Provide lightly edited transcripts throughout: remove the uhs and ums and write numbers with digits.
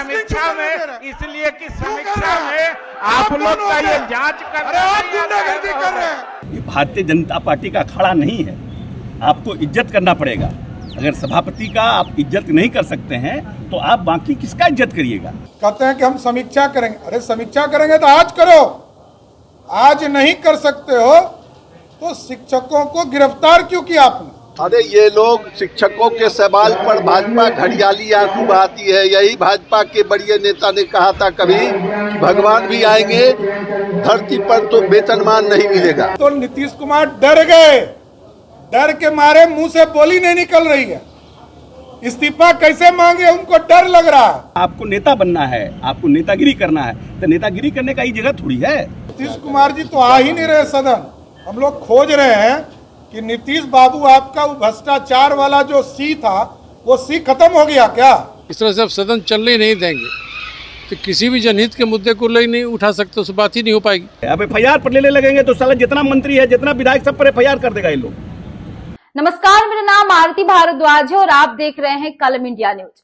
समीक्षा में, इसलिए कि समीक्षा में आप लोग का ये जांच कर रहे हैं। ये भारतीय जनता पार्टी का अखाड़ा नहीं है, आपको इज्जत करना पड़ेगा। अगर सभापति का आप इज्जत नहीं कर सकते हैं तो आप बाकी किसका इज्जत करिएगा। कहते हैं कि हम समीक्षा करेंगे। अरे समीक्षा करेंगे तो आज करो, आज नहीं कर सकते हो तो शिक्षकों को गिरफ्तार क्यों किया आपने? अरे ये लोग शिक्षकों के सवाल पर भाजपा घड़ियाली आंसू बहाती है। यही भाजपा के बड़े नेता ने कहा था कभी कि भगवान भी आएंगे धरती पर तो वेतनमान नहीं मिलेगा। तो नीतीश कुमार डर गए, डर के मारे मुंह से बोली नहीं निकल रही है। इस्तीफा कैसे मांगे, उनको डर लग रहा है। आपको नेता बनना है, आपको नेतागिरी करना है, तो नेतागिरी करने का ही जगह थोड़ी है। नीतीश कुमार जी तो आ ही नहीं रहे सदन। हम लोग खोज रहे हैं कि नीतीश बाबू आपका वो भ्रष्टाचार वाला जो सी था वो सी खत्म हो गया क्या? इस तरह से अब सदन चलने ही नहीं देंगे तो किसी भी जनहित के मुद्दे को ले नहीं उठा सकते, उस बात ही नहीं हो पाएगी। अब FIR पर लेने लगेंगे तो साला जितना मंत्री है, जितना विधायक, सब पर FIR कर देगा ये लोग। नमस्कार, मेरा नाम आरती भारद्वाज है और आप देख रहे हैं कलम इंडिया न्यूज।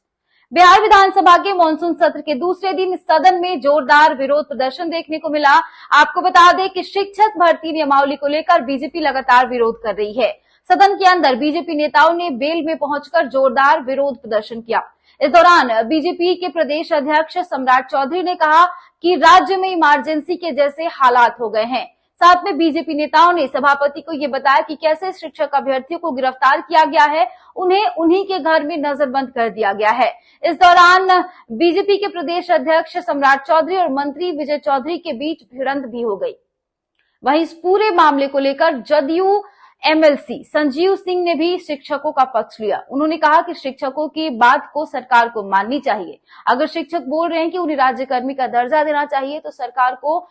बिहार विधानसभा के मानसून सत्र के दूसरे दिन सदन में जोरदार विरोध प्रदर्शन देखने को मिला। आपको बता दें कि शिक्षक भर्ती नियमावली को लेकर बीजेपी लगातार विरोध कर रही है। सदन के अंदर बीजेपी नेताओं ने बेल में पहुंचकर जोरदार विरोध प्रदर्शन किया। इस दौरान बीजेपी के प्रदेश अध्यक्ष सम्राट चौधरी ने कहा कि राज्य में इमरजेंसी के जैसे हालात हो गए हैं। साथ में बीजेपी नेताओं ने सभापति को ये बताया कि कैसे शिक्षक अभ्यर्थियों को गिरफ्तार किया गया है, उन्हें उन्हीं के घर में नजरबंद कर दिया गया है। इस दौरान बीजेपी के प्रदेश अध्यक्ष सम्राट चौधरी और मंत्री विजय चौधरी के बीच भिड़ंत भी हो गई। वहीं इस पूरे मामले को लेकर जदयू MLC संजीव सिंह ने भी शिक्षकों का पक्ष लिया। उन्होंने कहा कि शिक्षकों की बात को सरकार को माननी चाहिए। अगर शिक्षक बोल रहे हैं कि उन्हें राज्यकर्मी का दर्जा देना चाहिए तो सरकार को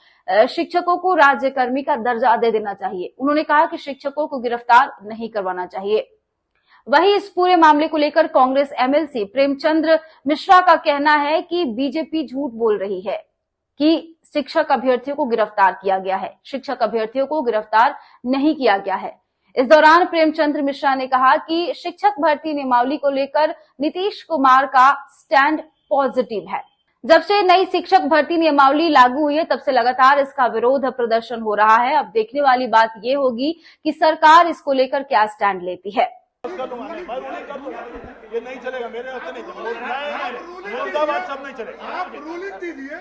शिक्षकों को राज्यकर्मी का दर्जा दे देना चाहिए। उन्होंने कहा कि शिक्षकों को गिरफ्तार नहीं करवाना चाहिए। वहीं इस पूरे मामले को लेकर कांग्रेस MLC प्रेमचंद्र मिश्रा का कहना है कि बीजेपी झूठ बोल रही है कि शिक्षक अभ्यर्थियों को गिरफ्तार किया गया है। शिक्षक अभ्यर्थियों को गिरफ्तार नहीं किया गया है। इस दौरान प्रेमचंद्र मिश्रा ने कहा कि शिक्षक भर्ती नियमावली को लेकर नीतीश कुमार का स्टैंड पॉजिटिव है। जब से नई शिक्षक भर्ती नियमावली लागू हुई है तब से लगातार इसका विरोध प्रदर्शन हो रहा है। अब देखने वाली बात ये होगी कि सरकार इसको लेकर क्या स्टैंड लेती है। ये नहीं चलेगा, मेरे हाथ नहीं चलेगा, मुर्दाबाद सब नहीं चलेगा। आप रूलिंग दीजिए,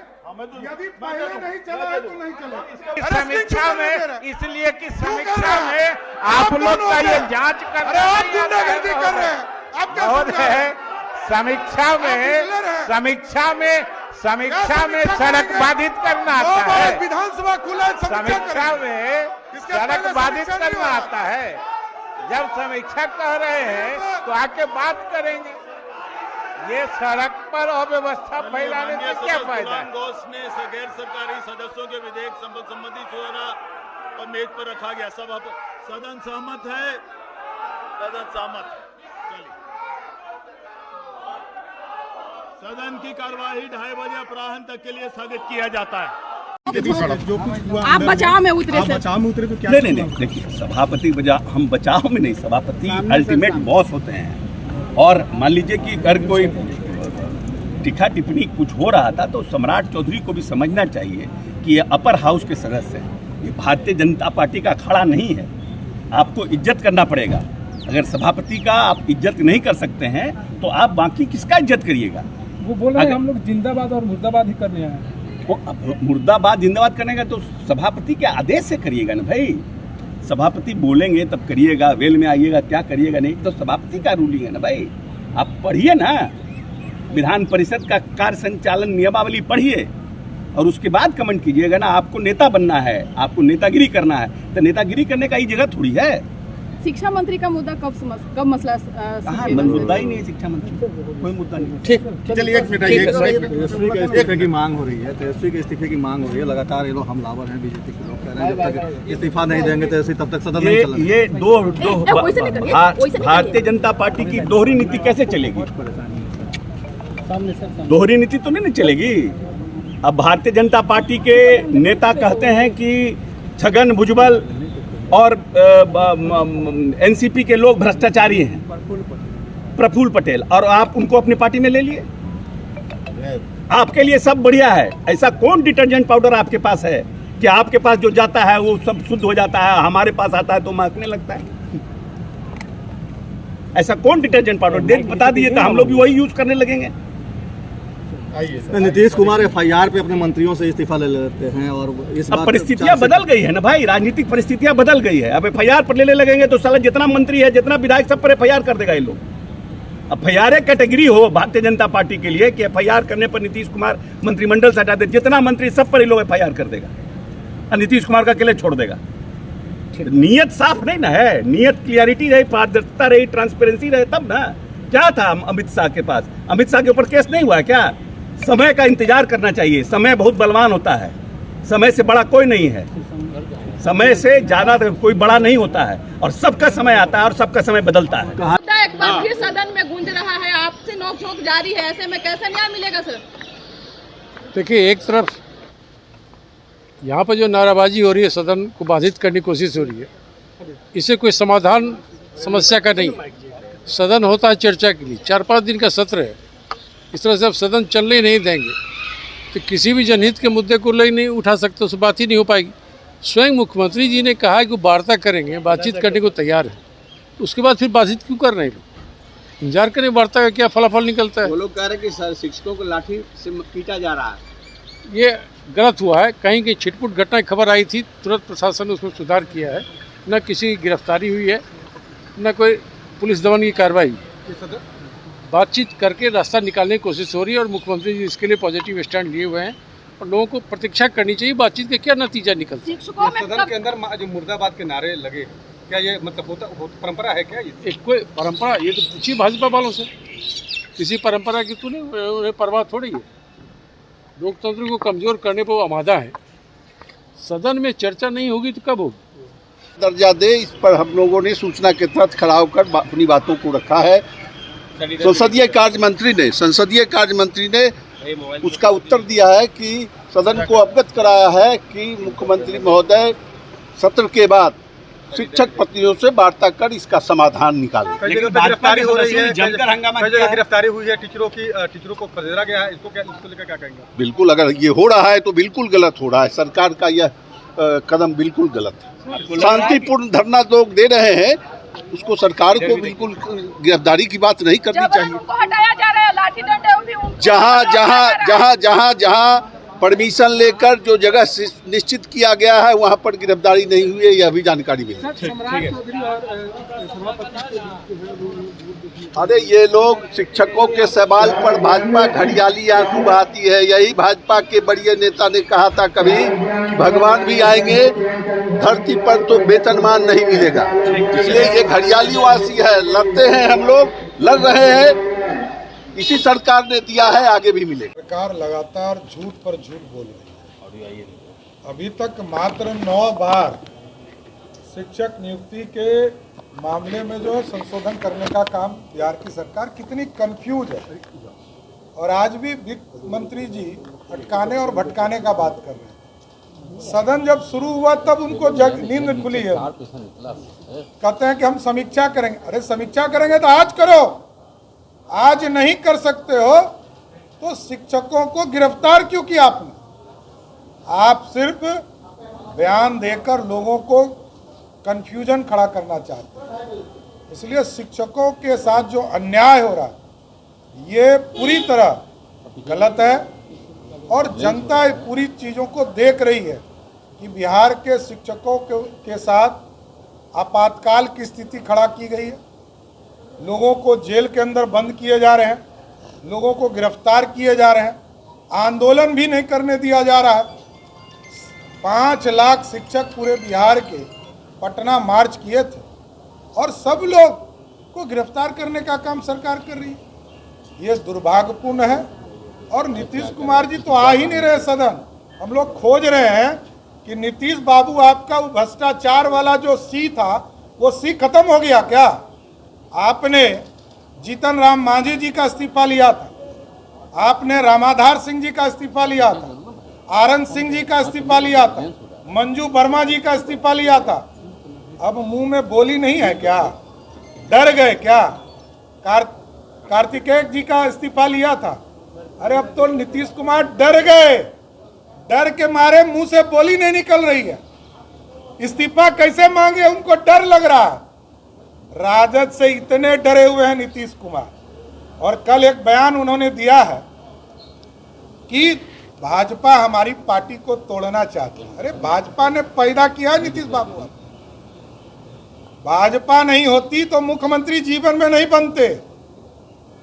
यदि पहले नहीं चला है तो नहीं चलेगा। समीक्षा में, इसलिए कि समीक्षा में आप लोग का ये जांच कर रहे हैं। आप गुंडागर्दी कर रहे हैं। आप क्या समझ रहे हैं? समीक्षा में सड़क बाधित करना आता है। विधानसभा खुला, समीक्षा में सड़क बाधित करना आता है। जब समीक्षा कह रहे हैं तो आके बात करेंगे। ये सड़क पर अव्यवस्था फैलाने से क्या फायदा है? घोष ने गैर सरकारी सदस्यों के विधेयक संबंधी सुधारा और मेज पर रखा गया। सब सदन सहमत है, सदन सहमत है। चलिए, सदन की कार्यवाही 2:30 बजे अपराह्न तक के लिए स्थगित किया जाता है। आप बचाव में उतरे तो क्या? नहीं, देखिए सभापति हम बचाव में नहीं, सभापति अल्टीमेट बॉस होते हैं। और मान लीजिए कि अगर कोई टिक्का टिप्पणी कुछ हो रहा था तो सम्राट चौधरी को भी समझना चाहिए कि ये अपर हाउस के सदस्य हैं। ये भारतीय जनता पार्टी का अखाड़ा नहीं है, आपको इज्जत करना पड़ेगा। अगर सभापति का आप इज्जत नहीं कर सकते हैं तो आप बाकी किसका इज्जत करिएगा। वो बोल रहे हैं हम लोग जिंदाबाद और मुर्दाबाद ही कर रहे हैं। मुर्दाबाद जिंदाबाद करने का तो सभापति के आदेश से करिएगा ना भाई। सभापति बोलेंगे तब करिएगा, वेल में आइएगा, क्या करिएगा नहीं तो सभापति का रूलिंग है ना भाई। आप पढ़िए ना, विधान परिषद का कार्य संचालन नियमावली पढ़िए और उसके बाद कमेंट कीजिएगा ना। आपको नेता बनना है, आपको नेतागिरी करना है, तो नेतागिरी करने का ही जगह थोड़ी है। शिक्षा मंत्री का मुद्दा कब मसला? मुद्दा ही नहीं है शिक्षा मंत्री, कोई मुद्दा नहीं। ठीक, चलिए एक मिनट, तेजस्वी के इस्तीफे की मांग हो रही है। तेजस्वी के इस्तीफे की मांग हो रही है। लगातार ये लोग हमलावर हैं, बीजेपी के लोग कह रहे हैं जब तक इस्तीफा नहीं देंगे तेजस्वी तब तक सदन नहीं चलेगा। ये भारतीय जनता पार्टी की दोहरी नीति कैसे चलेगी? दोहरी नीति तो नहीं चलेगी। अब भारतीय जनता पार्टी के नेता कहते हैं कि छगन भुजबल और एनसीपी के लोग भ्रष्टाचारी हैं, प्रफुल्ल पटेल, और आप उनको अपनी पार्टी में ले लिए। आपके लिए सब बढ़िया है। ऐसा कौन डिटर्जेंट पाउडर आपके पास है कि आपके पास जो जाता है वो सब शुद्ध हो जाता है, हमारे पास आता है तो महकने लगता है? ऐसा कौन डिटर्जेंट पाउडर बता दीजिए तो हम लोग भी वही यूज करने लगेंगे। नीतीश कुमार FIR पे अपने मंत्रियों से इस्तीफा ले लेते हैं और इस अब परिस्थितियां बदल गई है ना भाई, राजनीतिक परिस्थितियां बदल गई है। अब FIR पर लेने लगेंगे तो साला जितना मंत्री है, जितना विधायक, सब पर FIR कर देगा ये लोग। अब FIR एक कैटेगरी हो भारतीय जनता पार्टी के लिए कि FIR करने पर नीतीश कुमार मंत्रिमंडल से हटा दे, जितना मंत्री सब पर ये लोग FIR कर देगा और नीतीश कुमार का अकेले छोड़ देगा। नियत साफ नहीं ना है, नियत क्लियरिटी रही, पारदर्शिता रही, ट्रांसपेरेंसी रहे तब ना। क्या था अमित शाह के पास? अमित शाह के ऊपर केस नहीं हुआ क्या? समय का इंतजार करना चाहिए, समय बहुत बलवान होता है, समय से बड़ा कोई नहीं है, समय से ज्यादा कोई बड़ा नहीं होता है, और सबका समय आता है और सबका समय बदलता है। एक बार फिर सदन में गूंज रहा है, आपसे नोक-झोंक जारी है, ऐसे में कैसे न्याय मिलेगा सर? देखिए, एक तरफ यहाँ पर जो नाराबाजी हो रही है, सदन को बाधित करने की कोशिश हो रही है, इससे कोई समाधान समस्या का नहीं। सदन होता है चर्चा के लिए, 4-5 दिन का सत्र है। इस तरह से अब सदन चलने ही नहीं देंगे तो किसी भी जनहित के मुद्दे को ले नहीं उठा सकते, उससे बात ही नहीं हो पाएगी। स्वयं मुख्यमंत्री जी ने कहा है कि वार्ता करेंगे, बातचीत करने को तैयार है, तो उसके बाद फिर बातचीत क्यों कर रहे हैं लोग? इंतजार करें, वार्ता का क्या फलाफल निकलता है। वो लोग कह रहे हैं कि सर शिक्षकों को लाठी से पीटा जा रहा है, ये गलत हुआ है। कहीं की छिटपुट घटना की खबर आई थी, तुरंत प्रशासन ने उसमें सुधार किया है, न किसी की गिरफ्तारी हुई है, न कोई पुलिस दमन की कार्रवाई। बातचीत करके रास्ता निकालने की कोशिश हो रही है और मुख्यमंत्री जी इसके लिए पॉजिटिव स्टैंड लिए हुए हैं और लोगों को प्रतीक्षा करनी चाहिए बातचीत के क्या नतीजा निकलता है। सदन के अंदर जो मुर्दाबाद के नारे लगे, क्या ये मतलब परंपरा है क्या? ये कोई परंपरा, ये तो पूछिए भाजपा वालों से, किसी परंपरा की तो नहीं, उन्हें परवाह थोड़ी है। लोकतंत्र को कमजोर करने पर वो आमादा है। सदन में चर्चा नहीं होगी तो कब होगी? दर्जा दे, इस पर हम लोगों ने सूचना के तहत खड़ा होकर अपनी बातों को रखा है। संसदीय कार्य मंत्री ने उसका उत्तर दिया है कि सदन को अवगत कराया है कि मुख्यमंत्री महोदय सत्र के बाद शिक्षक प्रतिनिधियों से वार्ता कर इसका समाधान निकालें। गिरफ्तारी हो रही है, जमकर हंगामा, गिरफ्तारी हुई है, टीचरों को खदेड़ा गया है, इसको लेकर क्या कहेंगे? बिल्कुल, अगर ये हो रहा है तो बिल्कुल गलत हो रहा है। सरकार का यह कदम बिल्कुल गलत है। शांतिपूर्ण धरना लोग दे रहे हैं, उसको सरकार को बिल्कुल गिरफ्तारी की बात नहीं करनी चाहिए। हटाया जा रहा है, लाठी डंडे जहाँ परमिशन लेकर जो जगह निश्चित किया गया है वहाँ पर गिरफ्तारी नहीं हुई है, यह भी जानकारी मिली। अरे ये लोग शिक्षकों के सवाल पर भाजपा घड़ियाली आंसू बहाती है। यही भाजपा के बड़े नेता ने कहा था कभी कि भगवान भी आएंगे, धरती पर तो वेतनमान नहीं मिलेगा। इसलिए ये घड़ियाली वासी है, लड़ते हैं हम लोग, लड़ रहे हैं, इसी सरकार ने दिया है, आगे भी मिलेगा। सरकार लगातार झूठ पर झूठ बोल रही है। अभी तक मात्र 9 बार शिक्षक नियुक्ति के मामले में जो संशोधन करने का काम बिहार की सरकार कितनी कंफ्यूज है, और आज भी वित्त मंत्री जी अटकाने और भटकाने का बात कर रहे हैं। सदन जब शुरू हुआ तब उनको नींद खुली है, कहते हैं कि हम समीक्षा करेंगे। अरे समीक्षा करेंगे तो आज करो, आज नहीं कर सकते हो तो शिक्षकों को गिरफ्तार क्यों किया आपने? आप सिर्फ बयान देकर लोगों को कंफ्यूजन खड़ा करना चाहते हैं। इसलिए शिक्षकों के साथ जो अन्याय हो रहा है ये पूरी तरह गलत है, और जनता पूरी चीज़ों को देख रही है कि बिहार के शिक्षकों के साथ आपातकाल की स्थिति खड़ा की गई है। लोगों को जेल के अंदर बंद किए जा रहे हैं, लोगों को गिरफ्तार किए जा रहे हैं, आंदोलन भी नहीं करने दिया जा रहा है। 5 लाख शिक्षक पूरे बिहार के पटना मार्च किए थे और सब लोग को गिरफ्तार करने का काम सरकार कर रही है। ये दुर्भाग्यपूर्ण है, और नीतीश कुमार जी तो आ ही नहीं रहे सदन। हम लोग खोज रहे हैं कि नीतीश बाबू आपका वो भ्रष्टाचार वाला जो सी था वो सी खत्म हो गया क्या? आपने जीतन राम मांझी जी का इस्तीफा लिया था, आपने रामाधार सिंह जी का इस्तीफा लिया था, आनंद सिंह जी का इस्तीफा लिया था, मंजू वर्मा जी का इस्तीफा लिया था। अब मुंह में बोली नहीं है क्या? डर गए क्या? कार्तिकेय जी का इस्तीफा लिया था, अरे अब तो नीतीश कुमार डर गए, डर के मारे मुंह से बोली नहीं निकल रही है। इस्तीफा कैसे मांगे उनको डर लग रहा है। राजद से इतने डरे हुए हैं नीतीश कुमार। और कल एक बयान उन्होंने दिया है कि भाजपा हमारी पार्टी को तोड़ना चाहती है। अरे भाजपा ने पैदा किया नीतीश बाबू। भाजपा नहीं होती तो मुख्यमंत्री जीवन में नहीं बनते।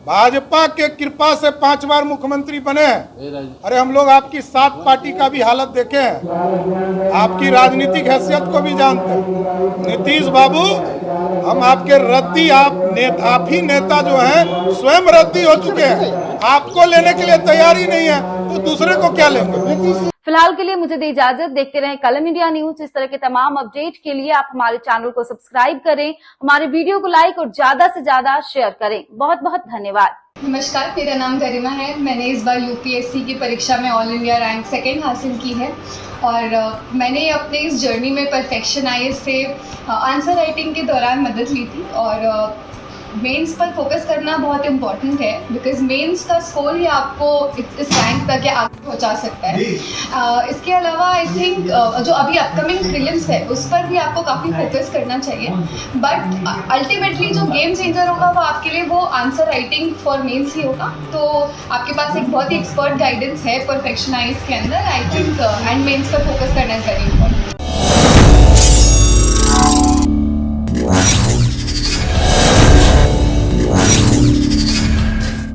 भाजपा के कृपा से 5 बार मुख्यमंत्री बने हैं। अरे हम लोग आपकी 7 पार्टी का भी हालत देखे हैं, आपकी राजनीतिक हैसियत को भी जानते हैं। नीतीश बाबू, हम आपके रद्दी, आप ही नेता जो हैं स्वयं रद्दी हो चुके हैं। आपको लेने के लिए तैयारी नहीं है तो दूसरे को क्या लेंगे। फिलहाल के लिए मुझे दे इजाजत। देखते रहें कलम इंडिया न्यूज। इस तरह के तमाम अपडेट के लिए आप हमारे चैनल को सब्सक्राइब करें, हमारे वीडियो को लाइक और ज्यादा से ज्यादा शेयर करें। बहुत बहुत धन्यवाद। नमस्कार, मेरा नाम गरिमा है। मैंने इस बार यूपीएससी की परीक्षा में ऑल इंडिया रैंक 2 हासिल की है और मैंने अपने इस जर्नी में परफेक्शन आईएएस से आंसर राइटिंग के दौरान मदद ली थी। और मेंस पर फोकस करना बहुत इम्पॉर्टेंट है, बिकॉज मेंस का स्कोर ही आपको इस रैंक तक के आगे पहुंचा सकता है। इसके अलावा आई थिंक जो अभी अपकमिंग प्रीलिम्स है उस पर भी आपको काफ़ी फोकस करना चाहिए। बट अल्टीमेटली जो गेम चेंजर होगा वो आपके लिए वो आंसर राइटिंग फॉर मेंस ही होगा। तो आपके पास एक बहुत ही एक्सपर्ट गाइडेंस है परफेक्शन आईएएस के अंदर। आई थिंक एंड मेंस पर फोकस करना इज वेरी इंपॉर्टेंट।